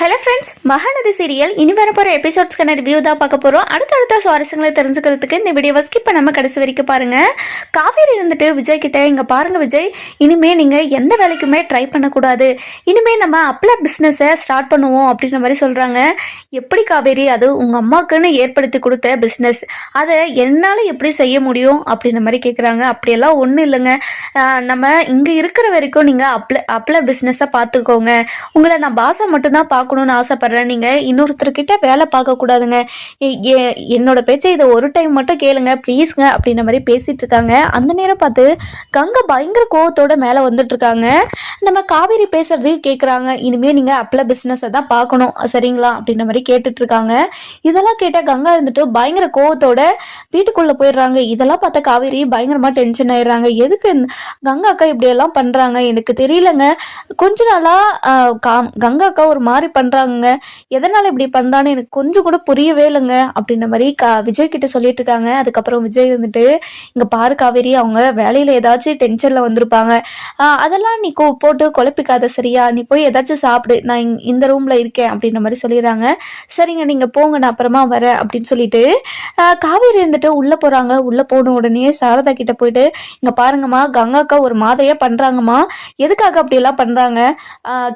Hello friends, Mahanadi serial இனி வரப்போகிற எபிசோட்ஸ்க்கான review தான் பார்க்க போகிறோம். அடுத்தடுத்த சுவாரஸ்யங்களை தெரிஞ்சுக்கிறதுக்கு இந்த வீடியோவை ஸ்கிப் பண்ணாமல் கடைசி வரைக்கும் பாருங்கள். காவேரி இருந்துட்டு விஜய் கிட்டே, இங்கே பாருங்கள் விஜய், இனிமேல் நீங்கள் எந்த வேலைக்குமே ட்ரை பண்ணக்கூடாது, இனிமேல் நம்ம அப்பள பிஸ்னஸை ஸ்டார்ட் பண்ணுவோம் அப்படின்ற மாதிரி சொல்கிறாங்க. எப்படி காவேரி, அது உங்கள் அம்மாவுக்குன்னு ஏற்படுத்தி கொடுத்த பிஸ்னஸ், அதை என்னால் எப்படி செய்ய முடியும் அப்படின்ற மாதிரி கேட்குறாங்க. அப்படியெல்லாம் ஒன்றும் இல்லைங்க, நம்ம இங்கே இருக்கிற வரைக்கும் நீங்கள் அப்பள பிஸ்னஸை பார்த்துக்கோங்க, உங்களை நான் பாசை மட்டும்தான் பார்க்கணும்னு ஆசைப்படுறேன், நீங்கள் இன்னொருத்தர்கிட்ட வேலை பார்க்கக்கூடாதுங்க, என்னோட பேச்சை இதை ஒரு டைம் மட்டும் கேளுங்க ப்ளீஸ்ங்க அப்படின்ற மாதிரி பேசிகிட்டு இருக்காங்க. அந்த நேரம் பார்த்து கங்கை பயங்கர கோவத்தோட மேலே வந்துட்டு இருக்காங்க. நம்ம காவேரி பேசுறது கேட்குறாங்க. இனிமேல் நீங்கள் அப்பள பிஸ்னஸை தான் பார்க்கணும் சரிங்களா அப்படின்ற மாதிரி கேட்டுட்டு இருக்காங்க. இதெல்லாம் கேட்டால் கங்கா இருந்துட்டு பயங்கர கோவத்தோட வீட்டுக்குள்ளே போயிடுறாங்க. இதெல்லாம் பார்த்தா காவேரி பயங்கரமாக டென்ஷன் ஆயிடுறாங்க. எதுக்கு கங்கா அக்கா இப்படியெல்லாம் பண்ணுறாங்க எனக்கு தெரியலங்க, கொஞ்ச நாளாக கங்கா அக்கா ஒரு மாதிரி பண்ணுறாங்க, எதனால் இப்படி பண்ணுறான்னு எனக்கு கொஞ்சம் கூட புரியவே இல்லைங்க அப்படின்ற மாதிரி விஜய் கிட்ட சொல்லிட்டு இருக்காங்க. அதுக்கப்புறம் விஜய் வந்துட்டு, இங்கே பாரு காவேரி, அவங்க வேலையில் ஏதாச்சும் டென்ஷனில் வந்திருப்பாங்க, அதெல்லாம் நீ போட்டு குழப்பிக்காத சரியா, நீ போய் ஏதாச்சும் சாப்பிடு, நான் இந்த ரூமில் இருக்கேன் அப்படின்ற மாதிரி சொல்லிடுறாங்க. சரிங்க நீங்கள் போங்க, நான் அப்புறமா வரேன் அப்படின்னு சொல்லிட்டு காவேரி இருந்துட்டு உள்ளே போகிறாங்க. உள்ளே போன உடனே சாரதா கிட்ட போயிட்டு, இங்கே பாருங்கம்மா, கங்காக்கா ஒரு மாதிரியா பண்ணுறாங்கம்மா, எதுக்காக அப்படியெல்லாம் பண்ணுறாங்க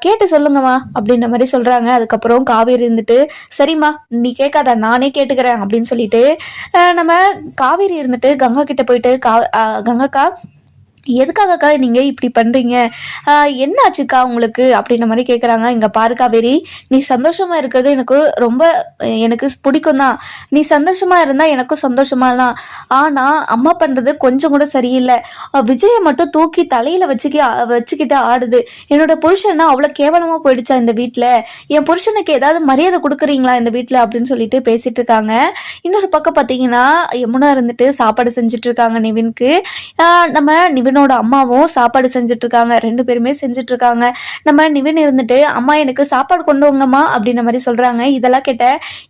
கேட்டு சொல்லுங்கம்மா அப்படின்ற மாதிரி சொல்கிறாங்க. அதுக்கப்புறம் காவேரி இருந்துட்டு, சரிம்மா நீ கேட்காத, நானே கேட்டுக்கிறேன் அப்படின்னு சொல்லிட்டு நம்ம காவேரி இருந்துட்டு கங்கா கிட்ட போயிட்டு, கங்காக்கா எதுக்காகக்கா நீங்கள் இப்படி பண்ணுறீங்க, என்ன ஆச்சுக்கா உங்களுக்கு அப்படின்ற மாதிரி கேட்குறாங்க. இங்கே பாரு காவேரி, நீ சந்தோஷமாக இருக்கிறது எனக்கு பிடிக்கும் தான், நீ சந்தோஷமாக இருந்தால் எனக்கும் சந்தோஷமாக தான், ஆனால் அம்மா பண்ணுறது கொஞ்சம் கூட சரியில்லை, விஜயை மட்டும் தூக்கி தலையில் வச்சுக்கிட்டு ஆடுது, என்னோட புருஷன்னா அவ்வளோ கேவலமாக போயிடுச்சா இந்த வீட்டில், என் புருஷனுக்கு ஏதாவது மரியாதை கொடுக்குறீங்களா இந்த வீட்டில் அப்படின்னு சொல்லிட்டு பேசிகிட்டு இருக்காங்க. இன்னொரு பக்கம் பார்த்தீங்கன்னா யமுனா இருந்துட்டு சாப்பாடு செஞ்சுட்டு இருக்காங்க நிவினுக்கு. நம்ம நிவினோட அம்மாவும் சாப்பாடு செஞ்சுட்டு இருக்காங்க, ரெண்டு பேருமே செஞ்சுட்டு இருக்காங்க. நம்ம நிவின் இருந்துட்டு, அம்மா எனக்கு சாப்பாடு கொண்டு வாங்கம்மா அப்படின்ற மாதிரி சொல்றாங்க. இதெல்லாம் கேட்ட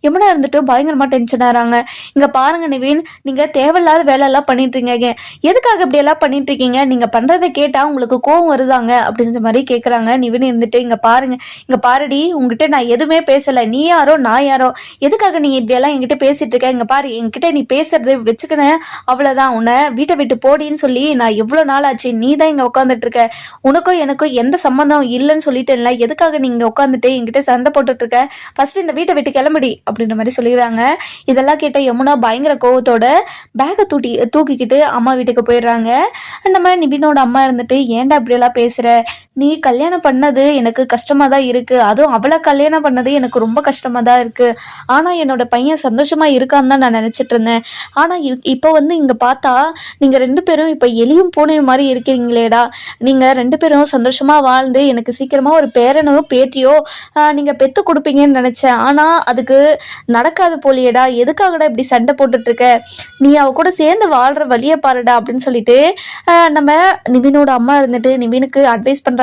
யமுனா இருந்துட்டு பயங்கரமா டென்ஷன் ஆறாங்க. இங்க பாருங்க நிவின், நீங்க தேவையில்லாத வேலை எல்லாம் பண்ணிட்டு இருக்கீங்க, எதுக்காக இப்படி எல்லாம் பண்ணிட்டு இருக்கீங்க, நீங்க பண்றதை கேட்டா உங்களுக்கு கோவம் வருதாங்க அப்படின்ற மாதிரி கேட்கறாங்க. நிவின் இருந்துட்டு, இங்க பாருங்க, இங்க பாருடி, உங்ககிட்ட நான் எதுவுமே பேசல, நீ யாரோ நான் யாரோ, எதுக்காக நீங்க இப்படி எல்லாம் என்கிட்ட பேசிட்டு இருக்க, இங்க பாரு என்கிட்ட நீ பேசுறது வச்சுக்கணும், அவ்வளவுதான், உன்னை வீட்டை விட்டு போடின்னு சொல்லி நான் எவ்வளவு நாள் ஆச்சு, நீ தான் இங்க உட்காந்துட்டு இருக்க, உனக்கும் எனக்கும் எந்த சம்பந்தம் இல்லைன்னு சொல்லிட்டேன்ல, எதுக்காக நீங்க உட்காந்துட்டு என்கிட்ட சண்டை போட்டுட்டு இருக்க, ஃபர்ஸ்ட் இந்த வீட்டை விட்டு கிளம்படி அப்படின்ற மாதிரி சொல்லிடுறாங்க. இதெல்லாம் கேட்ட யமுனா பயங்கர கோவத்தோட பேகை தூக்கிக்கிட்டு அம்மா வீட்டுக்கு போயிடுறாங்க. நம்ம நிபினோட அம்மா இருந்துட்டு, ஏன்டா இப்படியெல்லாம் பேசுற, நீ கல்யாணம் பண்ணது எனக்கு கஷ்டமா தான் இருக்கு, அதுவும் அவளை கல்யாணம் பண்ணது எனக்கு ரொம்ப கஷ்டமா தான் இருக்கு, ஆனா என்னோட பையன் சந்தோஷமா இருக்கான்னு தான் நான் நினைச்சிட்டு இருந்தேன், ஆனா இப்போ இங்க பார்த்தா நீங்க ரெண்டு பேரும் இப்ப எலியும் பூனையும் மாதிரி இருக்கிறீங்களேடா, நீங்க ரெண்டு பேரும் சந்தோஷமா வாழ்ந்து எனக்கு சீக்கிரமா ஒரு பேரனோ பேத்தியோ நீங்க பெத்து கொடுப்பீங்கன்னு நினைச்சேன், ஆனா அதுக்கு நடக்காது போலியேடா, எதுக்காகடா இப்படி சண்டை போட்டுட்டு இருக்க, நீ அவ கூட சேர்ந்து வாழ்ற வழியை பாருடா அப்படின்னு சொல்லிட்டு நம்ம நிவினோட அம்மா இருந்துட்டு நிவினுக்கு அட்வைஸ் பண்றாங்க.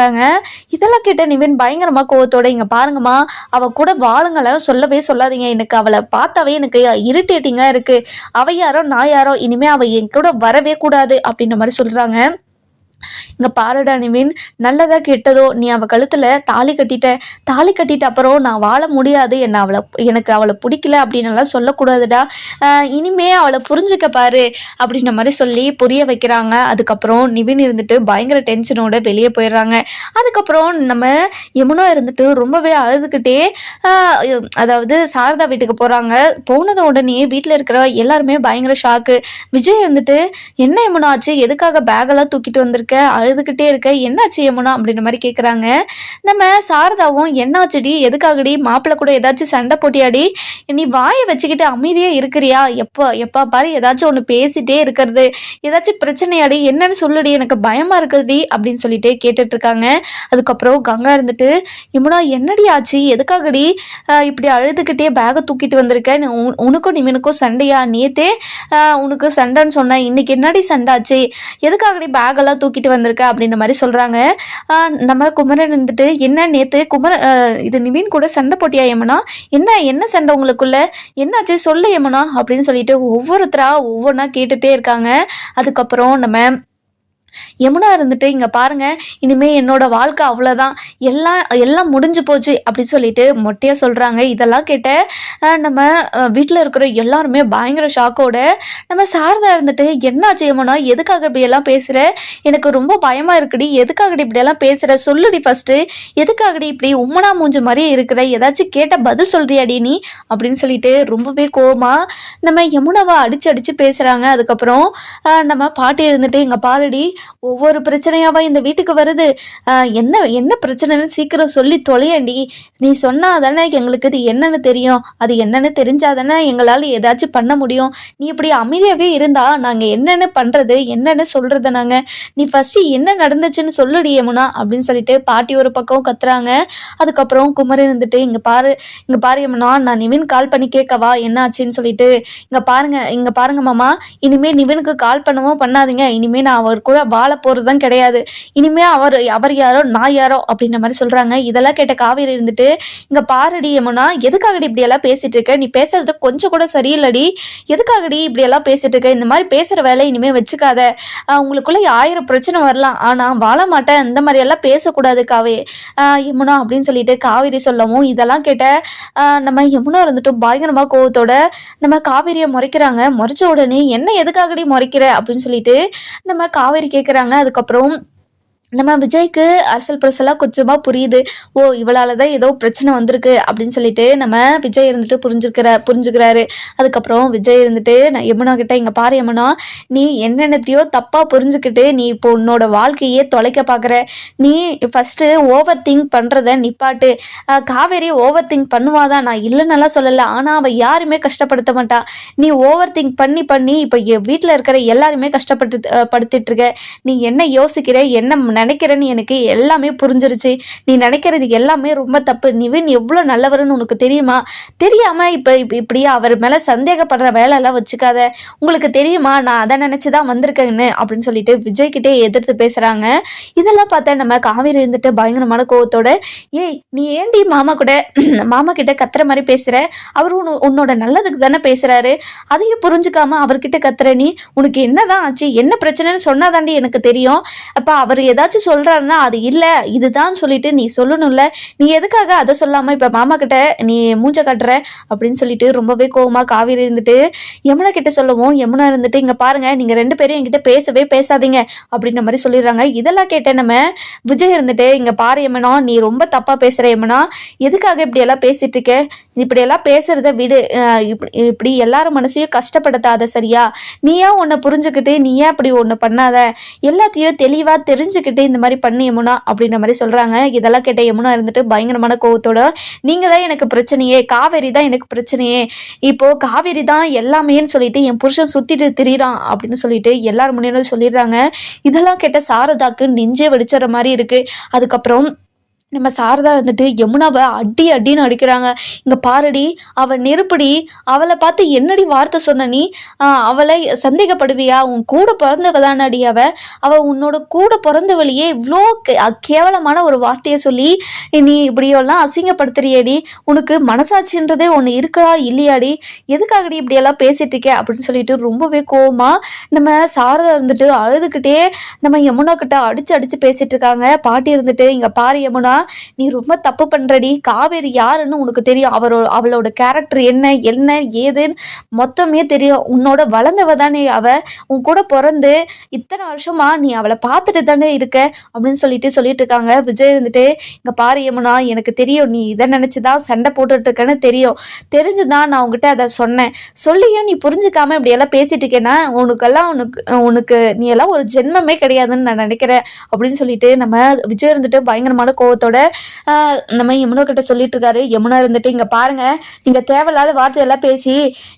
இதெல்லாம் கேட்ட நிவின் பயங்கரமா கோவத்தோட, இங்க பாருங்கம்மா, அவ கூட வாழுங்களாம் சொல்லவே சொல்லாதீங்க, எனக்கு அவளை பார்த்தாவே எனக்கு இரிட்டேட்டிங்கா இருக்கு, அவ யாரோ நான் யாரோ, இனிமே அவ என் கூட வரவே கூடாது அப்படின்ற மாதிரி சொல்றாங்க. இங்க பாருடா நிவின், நல்லதா கெட்டதோ நீ அவ கழுத்துல தாலி கட்டிட்ட அப்புறம் நான் வாழ முடியாது, எனக்கு அவளை பிடிக்கல அப்படின்னு எல்லாம் சொல்லக்கூடாதுடா, இனிமே அவளை புரிஞ்சுக்க பாரு அப்படின்ற மாதிரி சொல்லி புரிய வைக்கிறாங்க. அதுக்கப்புறம் நிவின் இருந்துட்டு பயங்கர டென்ஷனோட வெளியே போயிடுறாங்க. அதுக்கப்புறம் நம்ம யமுனா இருந்துட்டு ரொம்பவே அழுதுகிட்டே அதாவது சாரதா வீட்டுக்கு போறாங்க. போனது உடனே வீட்டுல இருக்கிற எல்லாருமே பயங்கர ஷாக்கு. விஜய் வந்துட்டு, என்ன யமுனா ஆச்சு, எதுக்காக பேகெல்லாம் தூக்கிட்டு வந்திருக்க, அழுதுகிட்டே இருக்க, என்னாச்சு யமுனா அப்படின்ற மாதிரி கேட்குறாங்க. நம்ம சாரதாவும், என்னாச்சுடி, எதுக்காகடி, மாப்பிள்ளை கூட ஏதாச்சும் சண்டை போட்டியாடி, நீ வாயை வச்சுக்கிட்டு அமைதியாக இருக்கிறியா, எப்போ பாரு ஏதாச்சும் ஒன்று பேசிட்டே இருக்கிறது, ஏதாச்சும் பிரச்சனையாடி, என்னன்னு சொல்லுடி, எனக்கு பயமா இருக்குதுடி அப்படின்னு சொல்லிட்டு கேட்டுட்டு இருக்காங்க. அதுக்கப்புறம் கங்கா இருந்துட்டு, யமுனா என்னடி ஆச்சு, எதுக்காகடி இப்படி அழுதுகிட்டே பேகை தூக்கிட்டு வந்திருக்க, உனக்கும் நிவினுக்கும் சண்டையா, நேத்தே உனக்கு சண்டைன்னு சொன்ன, இன்னைக்கு என்னடி சண்டை ஆச்சு, எதுக்காகடி பேகெல்லாம் தூக்கிட்டு வந்திருக்க அப்படின்ற மாதிரி சொல்றாங்க. நம்ம குமரன் இருந்துட்டு, என்ன நேத்து இது நிவின் கூட சண்டை போட்டியா யமுனா, என்ன சண்டை உங்களுக்குள்ள, என்னாச்சு சொல்லு யமுனா அப்படின்னு சொல்லிட்டு ஒவ்வொருத்தரா ஒவ்வொன்றா கேட்டுட்டே இருக்காங்க. அதுக்கப்புறம் நம்ம யமுனா இருந்துட்டு இங்க பாருங்க, இனிமே என்னோட வாழ்க்கை அவ்வளோதான், எல்லாம் எல்லாம் முடிஞ்சு போச்சு அப்படின்னு சொல்லிட்டு மொட்டையா சொல்றாங்க. இதெல்லாம் கேட்ட நம்ம வீட்டில் இருக்கிற எல்லாருமே பயங்கர ஷாக்கோட நம்ம சாரதா இருந்துட்டு, என்னாச்சு யமுனா, எதுக்காக இப்படியெல்லாம் பேசுற, எனக்கு ரொம்ப பயமா இருக்குடி, எதுக்காகடி இப்படியெல்லாம் பேசுற, சொல்லுடி ஃபர்ஸ்ட், எதுக்காகடி இப்படி உம்மனா மூஞ்ச மாதிரியே இருக்கிற, ஏதாச்சும் கேட்ட பதில் சொல்றியாடி நீ அப்படின்னு சொல்லிட்டு ரொம்பவே கோவமா நம்ம யமுனாவை அடிச்சு அடிச்சு பேசுறாங்க. அதுக்கப்புறம் நம்ம பாட்டி இருந்துட்டு, இங்க பாருடி, ஒவ்வொரு பிரச்சனையாவா இந்த வீட்டுக்கு வருது, என்ன என்ன பிரச்சனைன்னு சீக்கிரம் சொல்லி தொலையண்டி, நீ சொன்னா தானே எங்களுக்கு இது என்னன்னு தெரியும், அது என்னன்னு தெரிஞ்சாதானே எங்களால் ஏதாச்சும் பண்ண முடியும், நீ இப்படி அமைதியாகவே இருந்தா நாங்கள் என்னென்னு பண்ணுறது, என்னென்னு சொல்கிறது, நாங்கள் நீ ஃபஸ்ட்டு என்ன நடந்துச்சுன்னு சொல்லுடி யமுனா அப்படின்னு சொல்லிட்டு பாட்டி ஒரு பக்கம் கத்துறாங்க. அதுக்கப்புறம் குமரன் இருந்துட்டு, இங்கே பாரு யமுனா, நான் நிவின் கால் பண்ணி கேட்கவா என்ன ஆச்சுன்னு சொல்லிட்டு, இங்கே பாருங்க மாமா, இனிமேல் நிவினுக்கு கால் பண்ணவும் பண்ணாதீங்க, இனிமேல் நான் அவர் கூட வாழ போகிறதுதான் கிடையாது, இனிமேல் அவர் யாரோ நான் யாரோ அப்படின்ற மாதிரி சொல்கிறாங்க. இதெல்லாம் கேட்ட காவேரி இருந்துட்டு, இங்கே பாருடி யமுனா, எதுக்காகடி இப்படியெல்லாம் பேசிகிட்டு இருக்க, நீ பேசுறது கொஞ்சம் கூட சரியில்லடி, எதுக்காகடி இப்படியெல்லாம் பேசிட்டு இருக்க, இந்த மாதிரி பேசுகிற வேலை இனிமேல் வச்சுக்காத, உங்களுக்குள்ள 1000 பிரச்சனை வரலாம், ஆனால் வாழ மாட்டேன், இந்த மாதிரியெல்லாம் பேசக்கூடாது யமுனா அப்படின்னு சொல்லிட்டு காவேரி சொல்லவும், இதெல்லாம் கேட்ட நம்ம யமுனா இருந்துட்டு பயங்கரமாக கோவத்தோட நம்ம காவேரியை முறைக்கிறாங்க. முறைச்ச உடனே என்ன எதுக்காகடி முறைக்கிற அப்படின்னு சொல்லிட்டு நம்ம காவேரி கேட்குறாங்க. அதுக்கப்புறம் நம்ம விஜய்க்கு அசல் பிரசலாக கொஞ்சமாக புரியுது. ஓ, இவளால் தான் ஏதோ பிரச்சனை வந்திருக்கு அப்படின்னு சொல்லிட்டு நம்ம விஜய் இருந்துட்டு புரிஞ்சுக்கிறாரு. அதுக்கப்புறம் விஜய் இருந்துட்டு, நான் யமுனா கிட்ட, இங்கே பாரு யமுனா, நீ என்னென்னத்தையோ தப்பாக புரிஞ்சுக்கிட்டு நீ இப்போ உன்னோட வாழ்க்கையே தொலைக்க பார்க்குற, நீ ஃபஸ்ட்டு ஓவர் திங்க் பண்ணுறத நிப்பாட்டு. காவேரி ஓவர் திங்க் பண்ணுவாதான், நான் இல்லைன்னெல்லாம் சொல்லலை, ஆனால் அவள் யாருமே கஷ்டப்படுத்த மாட்டா, நீ ஓவர் திங்க் பண்ணி இப்போ வீட்டில் இருக்கிற எல்லாருமே படுத்திட்டு இருக்க, நீ என்ன யோசிக்கிற, என்ன நினைக்கிறேன்னு எனக்கு எல்லாமே புரிஞ்சிருச்சு, நீ நினைக்கிறது எல்லாமே ரொம்ப தப்பு, நிவின் எவ்வளோ நல்லவர்னு உனக்கு தெரியுமா, தெரியாமல் இப்படி அவர் மேலே சந்தேகப்படுற வேலையெல்லாம் வச்சுக்காத, உங்களுக்கு தெரியுமா நான் அதை நினச்சி தான் வந்திருக்கேன்னு அப்படின்னு சொல்லிட்டு விஜய்கிட்டே எதிர்த்து பேசுகிறாங்க. இதெல்லாம் பார்த்தா நம்ம காவேரி இருந்துட்டு பயங்கரமான கோவத்தோட, ஏய் நீ ஏண்டி மாமா கிட்ட கத்துற மாதிரி பேசுகிற, அவர் உன்னோட நல்லதுக்கு தானே பேசுகிறாரு, அதையும் புரிஞ்சுக்காம அவர்கிட்ட கத்துற நீ, உனக்கு என்னதான் ஆச்சு, என்ன பிரச்சனைன்னு சொன்னாதாண்டி எனக்கு தெரியும், அப்போ அவர் ஏதாச்சும் சொல்றாருன்னா அது இல்லை இதுதான் சொல்லிட்டு நீ சொல்லணும்ல, நீ எதுக்காக அதை சொல்லாமல் இப்போ மாமா கிட்ட நீ மூஞ்ச காட்டுற அப்படின்னு சொல்லிட்டு ரொம்பவே கோவமாக காவேரி இருந்துட்டு யமுனா கிட்ட சொல்லவும், யமுனா இருந்துட்டு, இங்கே பாருங்க, நீங்கள் 2 பேரும் என்கிட்ட பேசவே பேசாதீங்க அப்படின்ற மாதிரி சொல்லிடுறாங்க. இதெல்லாம் கேட்ட நம்ம விஜய் இருந்துட்டு, இங்கே பாரு யமுனா, நீ ரொம்ப தப்பாக பேசுகிற யமுனா, எதுக்காக இப்படியெல்லாம் பேசிட்டு இருக்க, இப்படியெல்லாம் பேசுறத விடு, இப்படி எல்லாரும் மனசையும் கஷ்டப்படுத்தாத சரியா, நீயா உன்னை புரிஞ்சுக்கிட்டு நீயா அப்படி ஒன்று பண்ணாத, எல்லாத்தையும் தெளிவாக தெரிஞ்சுக்கிட்டு இந்த மாதிரி பண்ணி யமுனா அப்படின்ற மாதிரி சொல்கிறாங்க. இதெல்லாம் கேட்ட யமுனா இருந்துட்டு பயங்கரமான கோவத்தோட, நீங்கள் தான் எனக்கு பிரச்சனையே, காவேரி தான் எனக்கு பிரச்சனையே, இப்போது காவேரி தான் எல்லாமேன்னு சொல்லிட்டு என் புருஷன் சுற்றிட்டு திரியிறான் அப்படின்னு சொல்லிட்டு எல்லாரும் முன்னாடி சொல்லிடுறாங்க. இதெல்லாம் கேட்ட சாரதாக்கு நெஞ்சே வெடிச்சிற மாதிரி இருக்குது. அதுக்கப்புறம் நம்ம சாரதா இருந்துட்டு யமுனாவை அடின்னு அடிக்கிறாங்க. இங்கே பாருடி, அவள் நெருப்படி, அவளை பார்த்து என்னடி வார்த்தை சொன்ன நீ, அவளை சந்தேகப்படுவியா, உன் கூட பிறந்தவ தானடி அவள் உன்னோட கூட பிறந்தவளையே இவ்வளோ கேவலமான ஒரு வார்த்தையை சொல்லி நீ இப்படியெல்லாம் அசிங்கப்படுத்துறியடி, உனக்கு மனசாட்சின்றதே ஒன்று இருக்கா இல்லையாடி, எதுக்காகடி இப்படியெல்லாம் பேசிட்டு இருக்க அப்படின்னு சொல்லிட்டு ரொம்பவே கோவமா நம்ம சாரதா இருந்துட்டு அழுதுகிட்டே நம்ம யமுனா கிட்ட அடிச்சு பேசிட்டு இருக்காங்க. பாட்டி இருந்துட்டு, இங்கே பாரு யமுனா, நீ ரொம்ப தப்பு பண்றடி, காவேரி யாருன்னு உனக்கு தெரியும், அவளோட கேரக்டர் என்ன ஏதுன்னு மொத்தமே தெரியும், உன்னோட வளர்ந்தவ தானே உன் கூட பிறந்து இத்தனை வருஷமா நீ அவளை பார்த்துட்டு தானே இருக்க அப்படின்னு சொல்லிட்டு இருக்காங்க. விஜய் இருந்துட்டு, இங்க பாரு யமுனா, எனக்கு தெரியும் நீ இதை நினைச்சுதான் சண்டை போட்டுட்டு இருக்கேன்னு தெரிஞ்சுதான் நான் உங்ககிட்ட அதை சொன்னேன், சொல்லியும் நீ புரிஞ்சுக்காம இப்படி எல்லாம் பேசிட்டு இருக்கேன்னா உனக்கு நீ எல்லாம் ஒரு ஜென்மமே கிடையாதுன்னு நான் நினைக்கிறேன் அப்படின்னு சொல்லிட்டு நம்ம விஜய் இருந்துட்டு பயங்கரமான கோவத்தோட நம்ம யமுனா கிட்ட சொல்லிட்டு இருக்காரு. யமுனா இருந்துட்டு, இங்க பாருங்க, நீங்க தேவையில்லாத வார்த்தையெல்லாம் பேசி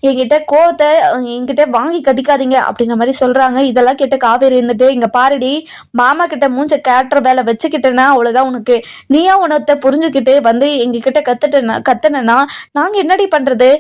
என்கிட்ட கோவத்தை என்கிட்ட வாங்கி கட்டிக்காதீங்க அப்படின்ற மாதிரி சொல்றாங்க. இதெல்லாம் கேட்ட காவேரி இருந்துட்டு, இங்க பாருடி, மாமா கிட்ட மூஞ்ச கேட்டுற வேலை வச்சுக்கிட்டேன்னா அவ்வளவுதான் உனக்கு, நீயா உனத்தை புரிஞ்சுக்கிட்டு வந்து எங்ககிட்ட கத்துனா நாங்க என்னடி பண்றது,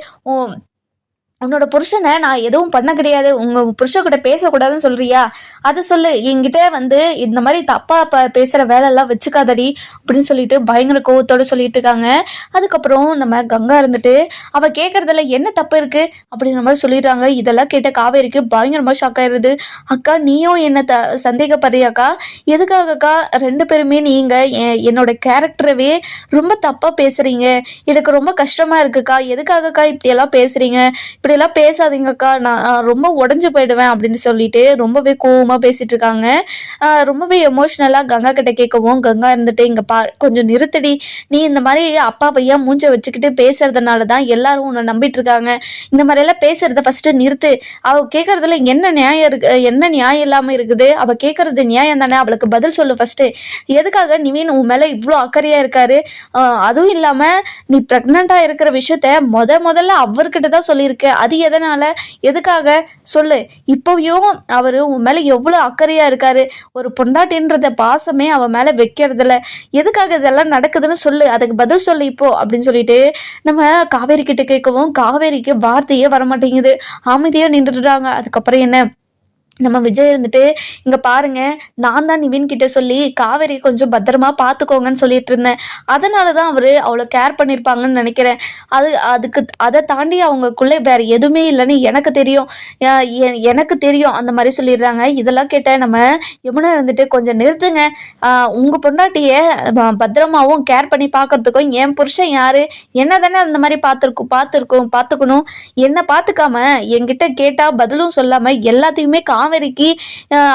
உன்னோட புருஷனை நான் எதுவும் பண்ண கிடையாது, உங்கள் புருஷன் கூட பேசக்கூடாதுன்னு சொல்கிறியா? அதை சொல்லு. என்கிட்ட வந்து இந்த மாதிரி தப்பாக பேசுகிற வேலையெல்லாம் வச்சுக்காதடி அப்படின்னு சொல்லிட்டு பயங்கர கோவத்தோடு சொல்லிட்டு இருக்காங்க. அதுக்கப்புறம் நம்ம கங்கா இருந்துட்டு அவள் கேட்குறதுல என்ன தப்பு இருக்குது அப்படின்ற மாதிரி சொல்லிடுறாங்க. இதெல்லாம் கேட்ட காவேரிக்கு பயங்கரமாக ஷாக் ஆயிடுது. அக்கா நீயும் என்ன சந்தேகப்படுறியாக்கா? எதுக்காகக்கா ரெண்டு பேருமே நீங்கள் என்னோட கேரக்டரவே ரொம்ப தப்பாக பேசுகிறீங்க? எனக்கு ரொம்ப கஷ்டமாக இருக்குக்கா. எதுக்காகக்கா இப்படியெல்லாம் பேசுகிறீங்க? இப்படியெல்லாம் பேசாதீங்கக்கா, நான் ரொம்ப உடஞ்சி போயிடுவேன் அப்படின்னு சொல்லிட்டு ரொம்பவே கோவமாக பேசிட்டு இருக்காங்க. ரொம்பவே எமோஷ்னலாக கங்கா கிட்ட கேட்கவும் கங்கா இருந்துட்டு இங்கே கொஞ்சம் நிறுத்தடி. நீ இந்த மாதிரி அப்பா பையா மூஞ்ச வச்சுக்கிட்டு பேசுறதுனால தான் எல்லாரும் உன்னை நம்பிட்டு இருக்காங்க. இந்த மாதிரியெல்லாம் பேசுறத ஃபஸ்ட்டு நிறுத்து. அவள் கேட்கறதுல என்ன நியாயம் இருக்கு? என்ன நியாயம் இல்லாமல் இருக்குது? அவள் கேட்கறது நியாயம் தானே? அவளுக்கு பதில் சொல்லு ஃபஸ்ட்டு. எதுக்காக நிவின் உன் மேலே இவ்வளோ அக்கறையாக இருக்காரு? அதுவும் இல்லாமல் நீ ப்ரெக்னெண்ட்டாக இருக்கிற விஷயத்த முதல்ல அவர்கிட்ட தான் சொல்லியிருக்க. அது எதனால? எதுக்காக சொல்லு. இப்போயும் அவர் உன் மேலே எவ்வளோ அக்கறையாக இருக்காரு. ஒரு பொண்டாட்டின்றத பாசமே அவன் மேலே வைக்கிறதில்ல. எதுக்காக இதெல்லாம் நடக்குதுன்னு சொல்லு. அதுக்கு பதில் சொல்லு இப்போ அப்படின்னு சொல்லிட்டு நம்ம காவேரி கிட்ட கேட்கவும் காவேரிக்கு வார்த்தையே வரமாட்டேங்குது. அமைதியாக நின்றுடுறாங்க. அதுக்கப்புறம் என்ன, நம்ம விஜய் இருந்துட்டு இங்கே பாருங்க, நான் தான் நிவின் கிட்ட சொல்லி காவேரி கொஞ்சம் பத்திரமா பார்த்துக்கோங்கன்னு சொல்லிட்டு இருந்தேன். அதனால தான் அவர் அவ்வளோ கேர் பண்ணியிருப்பாங்கன்னு நினைக்கிறேன். அதை தாண்டி அவங்களுக்குள்ளே வேறு எதுவுமே இல்லைன்னு எனக்கு தெரியும். எனக்கு தெரியும் அந்த மாதிரி சொல்லிடுறாங்க. இதெல்லாம் கேட்ட நம்ம யமுனா இருந்துட்டு கொஞ்சம் நிறுத்துங்க. உங்கள் பொண்டாட்டியை பத்திரமாவும் கேர் பண்ணி பார்க்கறதுக்கும் என் புருஷன் யார்? என்ன தானே அந்த மாதிரி பார்த்துக்கணும். என்னை பார்த்துக்காம என்கிட்ட கேட்டால் பதிலும் சொல்லாமல் எல்லாத்தையுமே காவேரிக்கு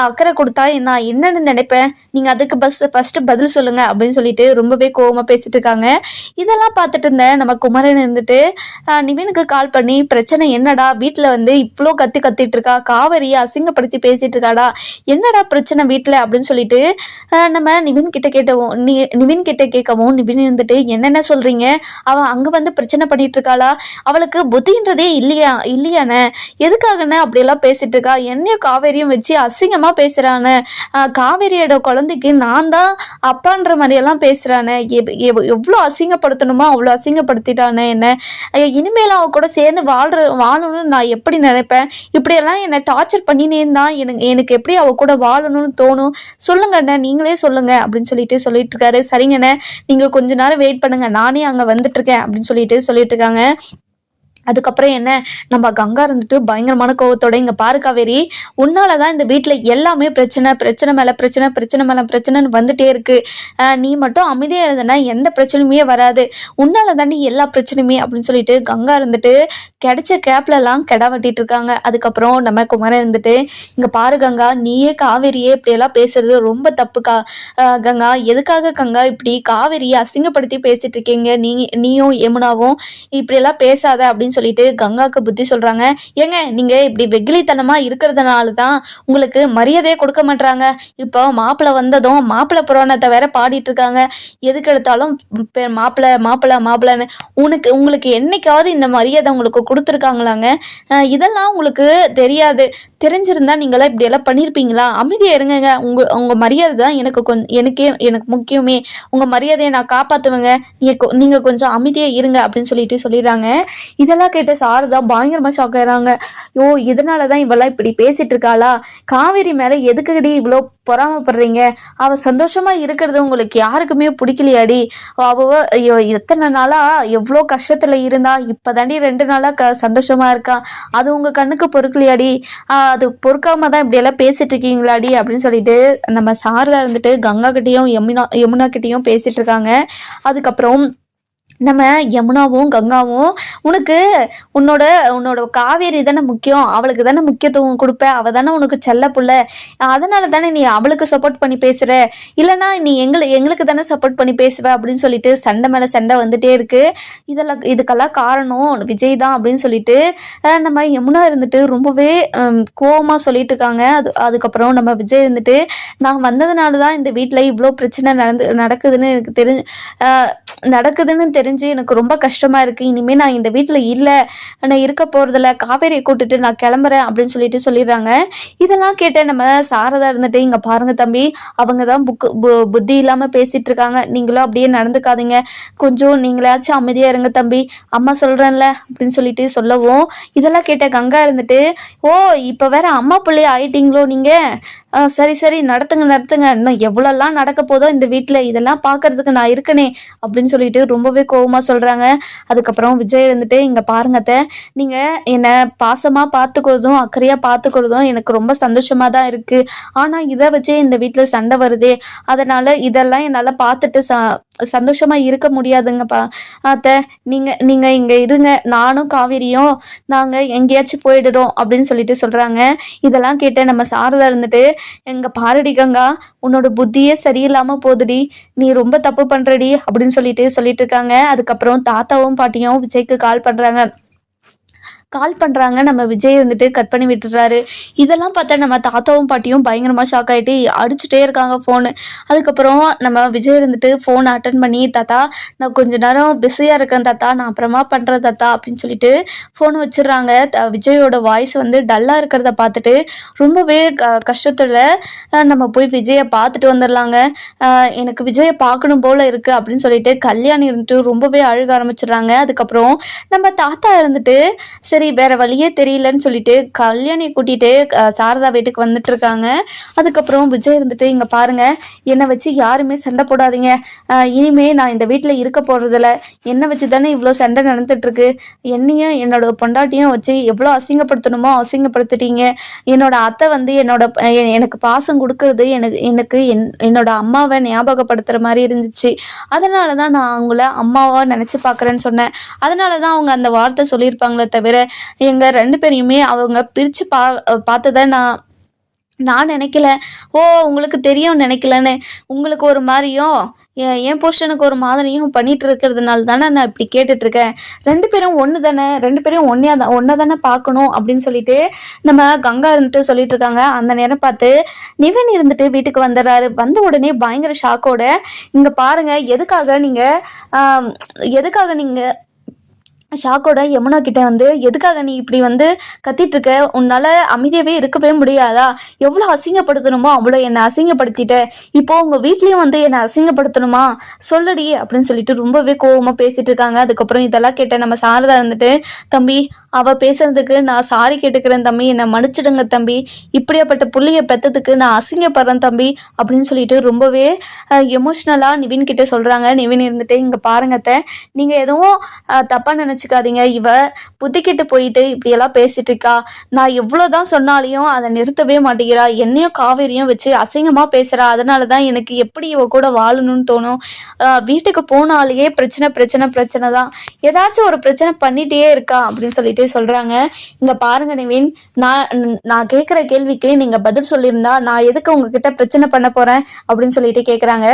அக்கறை கொடுத்தா நான் என்னன்னு நினைப்பேன்? நீங்கள் அதுக்கு ஃபஸ்ட்டு பதில் சொல்லுங்க அப்படின்னு சொல்லிட்டு ரொம்பவே கோவமாக பேசிட்டு இருக்காங்க. இதெல்லாம் பார்த்துட்டு இருந்தேன் நம்ம குமரன் இருந்துட்டு நிவினுக்கு கால் பண்ணி பிரச்சனை என்னடா, வீட்டில் வந்து இவ்வளோ கத்திட்டு இருக்கா, காவேரியை அசிங்கப்படுத்தி பேசிட்டு இருக்காடா, என்னடா பிரச்சனை வீட்டில் அப்படின்னு சொல்லிட்டு நம்ம நிவின் கிட்ட கேட்கவும் நிவின் இருந்துட்டு என்னென்ன சொல்றீங்க? அவள் அங்கே வந்து பிரச்சனை பண்ணிட்டு இருக்காளா? அவளுக்கு புத்தின்றதே இல்லையானே? எதுக்காகன்னு அப்படியெல்லாம் பேசிட்டு இருக்கா? என்னையும் காவேரியும் வச்சு அசிங்கமாக பேசுகிறானே. காவேரியோட குழந்தைக்கு நான் தான் அப்பான்ற மாதிரியெல்லாம் பேசுகிறானே. எவ்வளோ அசிங்கப்படுத்தணுமோ அவ்வளோ அசிங்கப்படுத்திட்டானே என்ன. இனிமேல் அவ கூட சேர்ந்து வாழணும்னு நான் எப்படி நினைப்பேன்? இப்படியெல்லாம் என்னை டார்ச்சர் பண்ணினேன்னு தான் எனக்கு எப்படி அவ கூட வாழணும்னு தோணும்? சொல்லுங்கண்ணே, நீங்களே சொல்லுங்க அப்படின்னு சொல்லிட்டு இருக்காரு. சரிங்கண்ணே, நீங்கள் கொஞ்ச நேரம் வெயிட் பண்ணுங்க, நானே அங்கே வந்துட்டுருக்கேன் அப்படின்னு சொல்லிட்டு இருக்காங்க. அதுக்கப்புறம் என்ன, நம்ம கங்கா இருந்துட்டு பயங்கரமான கோவத்தோட இங்கே பாரு காவேரி, உன்னால தான் இந்த வீட்டில் எல்லாமே பிரச்சனை மேலே பிரச்சனைன்னு வந்துட்டே இருக்கு. நீ மட்டும் அமைதியாக இருந்தனா எந்த பிரச்சனையுமே வராது. உன்னால தாண்டி எல்லா பிரச்சனையுமே அப்படின்னு சொல்லிட்டு கங்கா இருந்துட்டு கிடைச்ச கேப்லலாம் கெடா வெட்டிட்டு இருக்காங்க. அதுக்கப்புறம் நம்ம குமரன் இருந்துட்டு இங்கே பாரு கங்கா, நீயே காவேரியே இப்படியெல்லாம் பேசுறது ரொம்ப தப்புக்கா. கங்கா, எதுக்காக கங்கா இப்படி காவேரியை அசிங்கப்படுத்தி பேசிட்டு இருக்கீங்க? நீயும் யமுனாவும் இப்படியெல்லாம் பேசாத அப்படின்னு சொல்லிட்டு கங்காவுக்கு புத்தி சொல்றாங்க. ஏங்க, நீங்க இப்படி வெகுளித்தனமா இருக்கிறதுனால தான் உங்களுக்கு மரியாதையே கொடுக்க மாட்டாங்க. இப்போ மாப்பிள்ளை வந்ததும் மாப்பிள்ளை புராணத்தை வேற பாடிட்டு இருக்காங்க. எதுக்கு எடுத்தாலும் மாப்பிள்ளைன்னு உங்களுக்கு என்னைக்காவது இந்த மரியாதை உங்களுக்கு கொடுத்துருக்காங்களாங்க? இதெல்லாம் உங்களுக்கு தெரியாது. தெரிஞ்சிருந்தா நீங்களாம் இப்படியெல்லாம் பண்ணியிருப்பீங்களா? அமைதியாக இருங்க. உங்கள் மரியாதை தான் எனக்கு முக்கியமே. உங்கள் மரியாதையை நான் காப்பாற்றுவேங்க. நீங்கள் கொஞ்சம் அமைதியாக இருங்க அப்படின்னு சொல்லிடுறாங்க. இதெல்லாம் கேட்ட சாரதா பயங்கரமாக ஷாக் ஆகிறாங்க. இதனால தான் இவெல்லாம் இப்படி பேசிட்டு இருக்காளா? காவேரி மேலே எதுக்குடி இவ்வளோ பொறாமப்படுறீங்க? அவள் சந்தோஷமாக இருக்கிறது உங்களுக்கு யாருக்குமே பிடிக்கலையாடி? எத்தனை நாளாக எவ்வளோ கஷ்டத்தில் இருந்தா, இப்போ தாண்டி 2 நாளாக சந்தோஷமாக இருக்கா. அது உங்கள் கண்ணுக்கு பொறுக்கலையாடி? அது பொறுக்காம தான் இப்படியெல்லாம் பேசிட்டு இருக்கீங்களாடி அப்படின்னு சொல்லிட்டு நம்ம சாரதா இருந்துட்டு கங்கா கிட்டேயும் யமுனா கிட்டேயும் பேசிட்டு இருக்காங்க. அதுக்கப்புறம் நம்ம யமுனாவும் கங்காவும் உன்னோட காவேரி தானே முக்கியம், அவளுக்கு தானே முக்கியத்துவம் கொடுப்ப, அவள் தானே உனக்கு செல்ல புள்ள, அதனால தானே நீ அவளுக்கு சப்போர்ட் பண்ணி பேசுகிற, இல்லைனா நீ எங்களுக்கு தானே சப்போர்ட் பண்ணி பேசுவ அப்படின்னு சொல்லிட்டு சண்டை மேலே சண்டை வந்துட்டே இருக்கு. இதுக்கெல்லாம் காரணம் விஜய் தான் அப்படின்னு சொல்லிட்டு நம்ம யமுனா இருந்துட்டு ரொம்பவே கோவமாக சொல்லிட்டு இருக்காங்க. அதுக்கப்புறம் நம்ம விஜய் இருந்துட்டு நான் வந்ததுனால தான் இந்த வீட்டில் இவ்வளோ பிரச்சனை நடக்குதுன்னு எனக்கு நடக்குதுன்னு தெரிஞ்சு எனக்கு ரொம்ப கஷ்டமாக இருக்குது. இனிமேல் நான் இந்த வீட்டில் இல்லை, நான் இருக்க போகிறதில்ல, காவேரியை கூட்டிட்டு நான் கிளம்புறேன் அப்படின்னு சொல்லிடுறாங்க. இதெல்லாம் கேட்ட நம்ம சாரதா இருந்துட்டு, இங்கே பாருங்க தம்பி, அவங்க தான் புத்தி இல்லாமல் பேசிகிட்டு இருக்காங்க, நீங்களும் அப்படியே நடந்துக்காதீங்க, கொஞ்சம் நீங்களாச்சும் அமைதியாக இருங்க தம்பி, அம்மா சொல்கிறேன்ல அப்படின்னு சொல்லிட்டு சொல்லவும், இதெல்லாம் கேட்ட கங்கா இருந்துட்டு, ஓ இப்போ வேற அம்மா பிள்ளை ஆயிட்டீங்களோ நீங்கள், சரி சரி நடத்துங்க, இன்னும் எவ்வளோலாம் நடக்க போதோ இந்த வீட்டில், இதெல்லாம் பார்க்கறதுக்கு நான் இருக்கனே அப்படின்னு சொல்லிட்டு ரொம்பவே கோவமாக சொல்கிறாங்க. அதுக்கப்புறம் விஜய் இருந்துட்டு, இங்கே பாருங்கத்த, நீங்கள் என்னை பாசமாக பார்த்துக்கிறதும் அக்கறையாக பார்த்துக்கிறதும் எனக்கு ரொம்ப சந்தோஷமாக தான் இருக்குது. ஆனால் இதை வச்சே இந்த வீட்டில் சண்டை வருதே, அதனால் இதெல்லாம் என்னால் பார்த்துட்டு சந்தோஷமாக இருக்க முடியாதுங்கப்பா அத்தை, நீங்கள் இங்கே இருங்க, நானும் காவேரியும் நாங்கள் எங்கேயாச்சும் போயிடுறோம் அப்படின்னு சொல்லிட்டு சொல்கிறாங்க. இதெல்லாம் கேட்ட நம்ம சாரதா இருந்துட்டு, எங்க பாரடி கங்கா, உன்னோட புத்தியே சரியில்லாமல் போகுதுடி, நீ ரொம்ப தப்பு பண்ணுறடி அப்படின்னு சொல்லிட்டு இருக்காங்க. அதுக்கப்புறம் தாத்தாவும் பாட்டியும் விஜய்க்கு கால் பண்ணுறாங்க. நம்ம விஜய் வந்துட்டு கட் பண்ணி விட்டுறாரு. இதெல்லாம் பார்த்தா நம்ம தாத்தாவும் பாட்டியும் பயங்கரமாக ஷாக் ஆகிட்டு அடிச்சுட்டே இருக்காங்க ஃபோனு. அதுக்கப்புறம் நம்ம விஜய் இருந்துட்டு ஃபோன் அட்டன் பண்ணி, தாத்தா நான் கொஞ்ச நேரம் பிஸியாக இருக்கேன் தாத்தா, நான் அப்புறமா பண்ணுறேன் தாத்தா அப்படின்னு சொல்லிட்டு ஃபோன் வச்சிடுறாங்க. விஜயோட வாய்ஸ் வந்து டல்லாக இருக்கிறத பார்த்துட்டு ரொம்பவே கஷ்டத்தில் நம்ம போய் விஜயை பார்த்துட்டு வந்துடலாங்க. எனக்கு விஜயை பார்க்கணும் போல் இருக்குது அப்படின்னு சொல்லிட்டு கல்யாணி இருந்துட்டு ரொம்பவே அழுக ஆரம்பிச்சிடுறாங்க. அதுக்கப்புறம் நம்ம தாத்தா இருந்துட்டு, சரி வேற வழியே தெரியலன்னு சொல்லிட்டு கல்யாணியை கூட்டிட்டு சாரதா வீட்டுக்கு வந்துட்டு இருக்காங்க. அதுக்கப்புறம் விஜய் இருந்துட்டு, இங்க பாருங்க, என்னை வச்சு யாருமே சண்டை போடாதீங்க, இனிமே நான் இந்த வீட்டில் இருக்க போறதில்ல, என்னை வச்சு தானே இவ்வளோ சண்டை நடந்துட்டு இருக்கு, என்னையும் என்னோட பொண்டாட்டியும் வச்சு எவ்வளோ அசிங்கப்படுத்தணுமோ அசிங்கப்படுத்திட்டீங்க. என்னோட அத்தை வந்து எனக்கு பாசம் கொடுக்கறது எனக்கு என்னோட அம்மாவை ஞாபகப்படுத்துற மாதிரி இருந்துச்சு, அதனால தான் நான் அவங்கள அம்மாவா நினைச்சு பார்க்குறேன்னு சொன்னேன். அதனால தான் அவங்க அந்த வார்த்தை சொல்லியிருப்பாங்களே தவிர எங்க 2 பேரையுமே அவங்க பிரிச்சு பார்த்ததை நான் நினைக்கல. ஓ உங்களுக்கு தெரியும் நினைக்கலன்னு, உங்களுக்கு ஒரு மாதிரியும் என் போர்ஷனுக்கு ஒரு மாதிரியும் பண்ணிட்டு இருக்கிறதுனால தானே நான் இப்படி கேட்டுட்ருக்கேன். 2 பேரும் ஒன்று தானே, 2 பேரும் ஒன்றா தானே பார்க்கணும் அப்படின்னு சொல்லிட்டு நம்ம கங்கா இருந்துட்டு சொல்லிட்டு இருக்காங்க. அந்த நேரம் பார்த்து நிவின் இருந்துட்டு வீட்டுக்கு வந்துடுறாரு. வந்த உடனே பயங்கர ஷாக்கோட, இங்கே பாருங்க, எதுக்காக நீங்கள் ஷாக்கோட யமுனா கிட்ட வந்து, எதுக்காக நீ இப்படி வந்து கத்திட்டு இருக்க, உன்னால அமைதியாவே இருக்கவே முடியாதா, எவ்வளோ அசிங்கப்படுத்தணுமோ அவ்வளோ என்னை அசிங்கப்படுத்திட்ட, இப்போ உங்க வீட்லயும் வந்து என்னை அசிங்கப்படுத்தணுமா சொல்லடி அப்படின்னு சொல்லிட்டு ரொம்பவே கோவமா பேசிட்டு இருக்காங்க. அதுக்கப்புறம் இதெல்லாம் கேட்ட நம்ம சாரதா இருந்துட்டு, தம்பி அவ பேசுறதுக்கு நான் சாரி கேட்டுக்கிறேன் தம்பி, என்னை மன்னிச்சிடுங்க தம்பி, இப்படியாப்பட்ட புள்ளியை பெற்றதுக்கு நான் அசிங்கப்படுறேன் தம்பி அப்படின்னு சொல்லிட்டு ரொம்பவே எமோஷ்னலா நிவின் கிட்ட சொல்றாங்க. நிவின் இருந்துட்டு, இங்க பாருங்கத்த, நீங்க எதுவும் தப்பா நினைச்சுக்காதீங்க, இவ புத்தி கெட்டு போயிட்டு இப்படியெல்லாம் பேசிட்டு இருக்கா, நான் எவ்வளவுதான் சொன்னாலையும் அதை நிறுத்தவே மாட்டேங்கிறா, என்னையும் காவேரியும் வச்சு அசிங்கமா பேசுறா, அதனாலதான் எனக்கு எப்படி இவ கூட வாழணும்னு தோணும், வீட்டுக்கு போனாலேயே பிரச்சனை தான், ஏதாச்சும் ஒரு பிரச்சனை பண்ணிட்டே இருக்கா அப்படின்னு சொல்லிட்டு சொல்றாங்க. இங்க பாருங்க நிவின், நான் கேட்குற கேள்விக்கு நீங்க பதில் சொல்லியிருந்தா நான் எதுக்கு உங்ககிட்ட பிரச்சனை பண்ண போறேன் அப்படின்னு சொல்லிட்டு கேட்குறாங்க.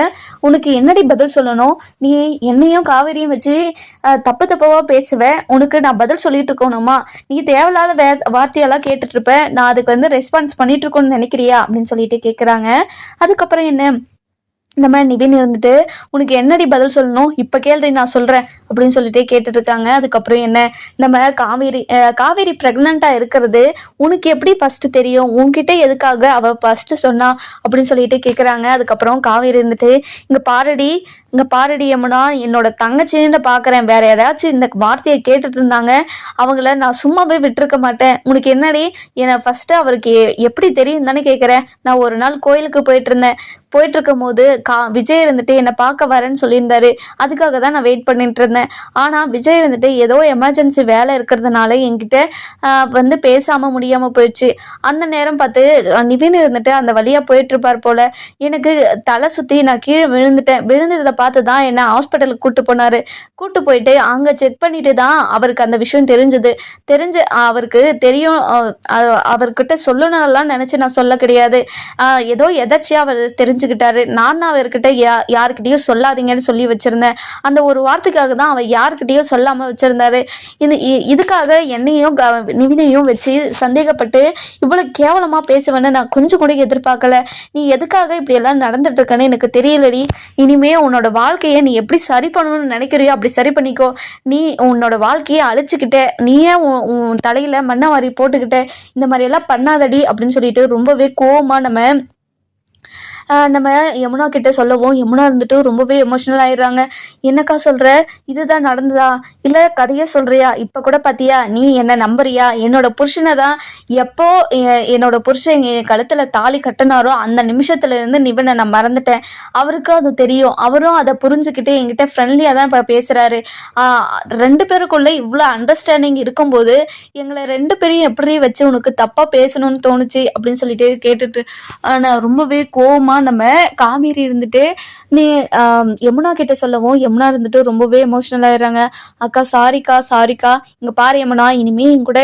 உனக்கு என்னடி பதில் சொல்லணும், நீ என்னையும் காவேரியும் வச்சு தப்பாவா பேசுவேன், உனக்கு நான் பதில் சொல்லிட்டு இருக்கணுமா, நீ தேவையில்லாத வார்த்தையெல்லாம் கேட்டுட்டு இருப்ப, நான் அதுக்கு வந்து ரெஸ்பான்ஸ் பண்ணிட்டு இருக்கோன்னு நினைக்கிறியா அப்படின்னு சொல்லிட்டு கேட்குறாங்க. அதுக்கப்புறம் என்ன, நம்ம நிவின் இருந்துட்டு, உனக்கு என்னடி பதில் சொல்லணும், இப்போ கேள்வி நான் சொல்கிறேன் அப்படின்னு சொல்லிட்டு கேட்டுட்டு இருக்காங்க. அதுக்கப்புறம் என்ன, நம்ம காவேரி ப்ரெக்னெண்ட்டாக இருக்கிறது உனக்கு எப்படி ஃபஸ்ட்டு தெரியும், உன்கிட்ட எதுக்காக அவள் ஃபஸ்ட்டு சொன்னா அப்படின்னு சொல்லிட்டு கேட்குறாங்க. அதுக்கப்புறம் காவேரி இருந்துட்டு, இங்கே பாரடி யமுனா, என்னோட தங்கச்சின்னு பார்க்குறேன், வேற யாராச்சும் இந்த வார்த்தையை கேட்டுட்டு இருந்தாங்க அவங்கள நான் சும்மாவே விட்டுருக்க மாட்டேன், உனக்கு என்னடி, என்னை ஃபஸ்ட்டு அவருக்கு எப்படி தெரியும் தானே கேட்குறேன், நான் ஒரு நாள் கோயிலுக்கு போயிட்டு இருக்கும் போது விஜய் இருந்துட்டு என்னை பார்க்க வரேன்னு சொல்லியிருந்தாரு, அதுக்காக தான் நான் வெயிட் பண்ணிட்டு இருந்தேன், ஆனால் விஜய் இருந்துட்டு ஏதோ எமர்ஜென்சி வேலை இருக்கிறதுனால என்கிட்ட வந்து பேசாமல் முடியாமல் போயிடுச்சு. அந்த நேரம் பார்த்து நிவின் இருந்துட்டு அந்த வழியாக போயிட்டுருப்பார் போல், எனக்கு தலை சுற்றி நான் கீழே விழுந்ததை பார்த்து தான் என்னை ஹாஸ்பிட்டலுக்கு கூப்பிட்டு போயிட்டு அங்கே செக் பண்ணிட்டு தான் அவருக்கு அந்த விஷயம் தெரிஞ்சு அவருக்கு தெரியும், அவர்கிட்ட சொல்லணும்லாம் நினச்சி நான் சொல்ல கிடையாது, ஏதோ எதர்ச்சியாக அவர் தெரிஞ்சுக்கிட்டாரு, நான் தான் அவர்கிட்ட யாருக்கிட்டையும் சொல்லாதீங்கன்னு சொல்லி வச்சிருந்தேன், அந்த ஒரு வார்த்தைக்காக விஷயத்தெல்லாம் அவர் யார்கிட்டயும் சொல்லாமல் வச்சுருந்தாரு. இதுக்காக என்னையும் நிவினையும் வச்சு சந்தேகப்பட்டு இவ்வளோ கேவலமாக பேசுவேன்னு நான் கொஞ்சம் கூட எதிர்பார்க்கல. நீ எதுக்காக இப்படியெல்லாம் நடந்துட்டு இருக்கன்னு எனக்கு தெரியலடி. இனிமே உன்னோட வாழ்க்கையை நீ எப்படி சரி பண்ணணும்னு நினைக்கிறியோ அப்படி சரி பண்ணிக்கோ. நீ உன்னோட வாழ்க்கையை அழிச்சுக்கிட்ட, நீயே உன் தலையில் மண்ணை வாரி போட்டுக்கிட்ட, இந்த மாதிரியெல்லாம் பண்ணாதடி அப்படின்னு சொல்லிட்டு ரொம்பவே கோவமாக நம்ம யமுனா கிட்ட சொல்லவும் யமுனா இருந்துட்டு ரொம்பவே எமோஷனல் ஆயிடுறாங்க. என்னக்கா சொல்கிற, இதுதான் நடந்ததா இல்லை கதையை சொல்கிறியா? இப்போ கூட பார்த்தியா, நீ என்னை நம்புறியா? என்னோட புருஷனை தான் எப்போ என்னோட புருஷன் என் கழுத்தில் தாலி கட்டினாரோ அந்த நிமிஷத்துலேருந்து நிவனை நான் மறந்துட்டேன். அவருக்கு அது தெரியும். அவரும் அதை புரிஞ்சுக்கிட்டு என்கிட்ட ஃப்ரெண்ட்லியாக தான் இப்போ பேசுகிறாரு. 2 பேருக்குள்ளே இவ்வளோ அண்டர்ஸ்டாண்டிங் இருக்கும்போது எங்களை 2 பேரையும் எப்படி வச்சு உனக்கு தப்பாக பேசணும்னு தோணுச்சு அப்படின்னு சொல்லிட்டு கேட்டுட்டு நான் ரொம்பவே கோவமாக நம்ம காவேரி இருந்துட்டு நீ யமுனா கிட்ட சொல்லவும் யமுனா இருந்துட்டு ரொம்பவே எமோஷனல் ஆயிடுறாங்க. அக்கா சாரிக்கா இங்க பாரு யமுனா, இனிமே என் கூட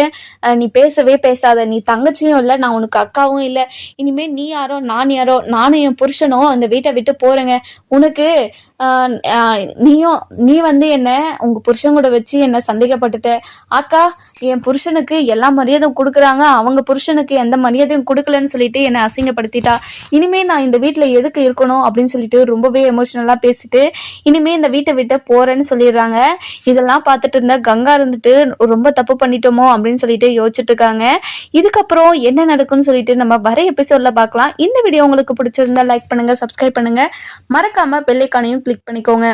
நீ பேசவே பேசாத. நீ தங்கச்சியும் இல்லை, நான் உனக்கு அக்காவும் இல்லை. இனிமே நீ யாரோ நான் யாரோ, நானும் என் புருஷனும் அந்த வீட்டை விட்டு போறேங்க. உனக்கு நீ என்ன உங்க புருஷன் கூட வச்சு என்ன சந்தேகப்பட்டுட்ட. அக்கா, என் புருஷனுக்கு எல்லா மரியாதையும் கொடுக்குறாங்க, அவங்க புருஷனுக்கு எந்த மரியாதையும் கொடுக்கலன்னு சொல்லிட்டு என்னை அசிங்கப்படுத்திட்டா. இனிமே நான் இந்த வீட்டில் எதுக்கு இருக்கணும் அப்படின்னு சொல்லிட்டு ரொம்பவே எமோஷனலாக பேசிட்டு இனிமே இந்த வீட்டை விட்டு போறேன்னு சொல்லிடுறாங்க. இதெல்லாம் பார்த்துட்டு இருந்த கங்கா இருந்துட்டு ரொம்ப தப்பு பண்ணிட்டோமோ அப்படின்னு சொல்லிட்டு யோசிச்சுட்டு இருக்காங்க. இதுக்கப்புறம் என்ன நடக்கும்னு சொல்லிட்டு நம்ம வர எபிசோட்ல பார்க்கலாம். இந்த வீடியோ உங்களுக்கு பிடிச்சிருந்தா லைக் பண்ணுங்க, சப்ஸ்கிரைப் பண்ணுங்க, மறக்காம பெல் ஐகானையும் கிளிக் பண்ணிக்கோங்க.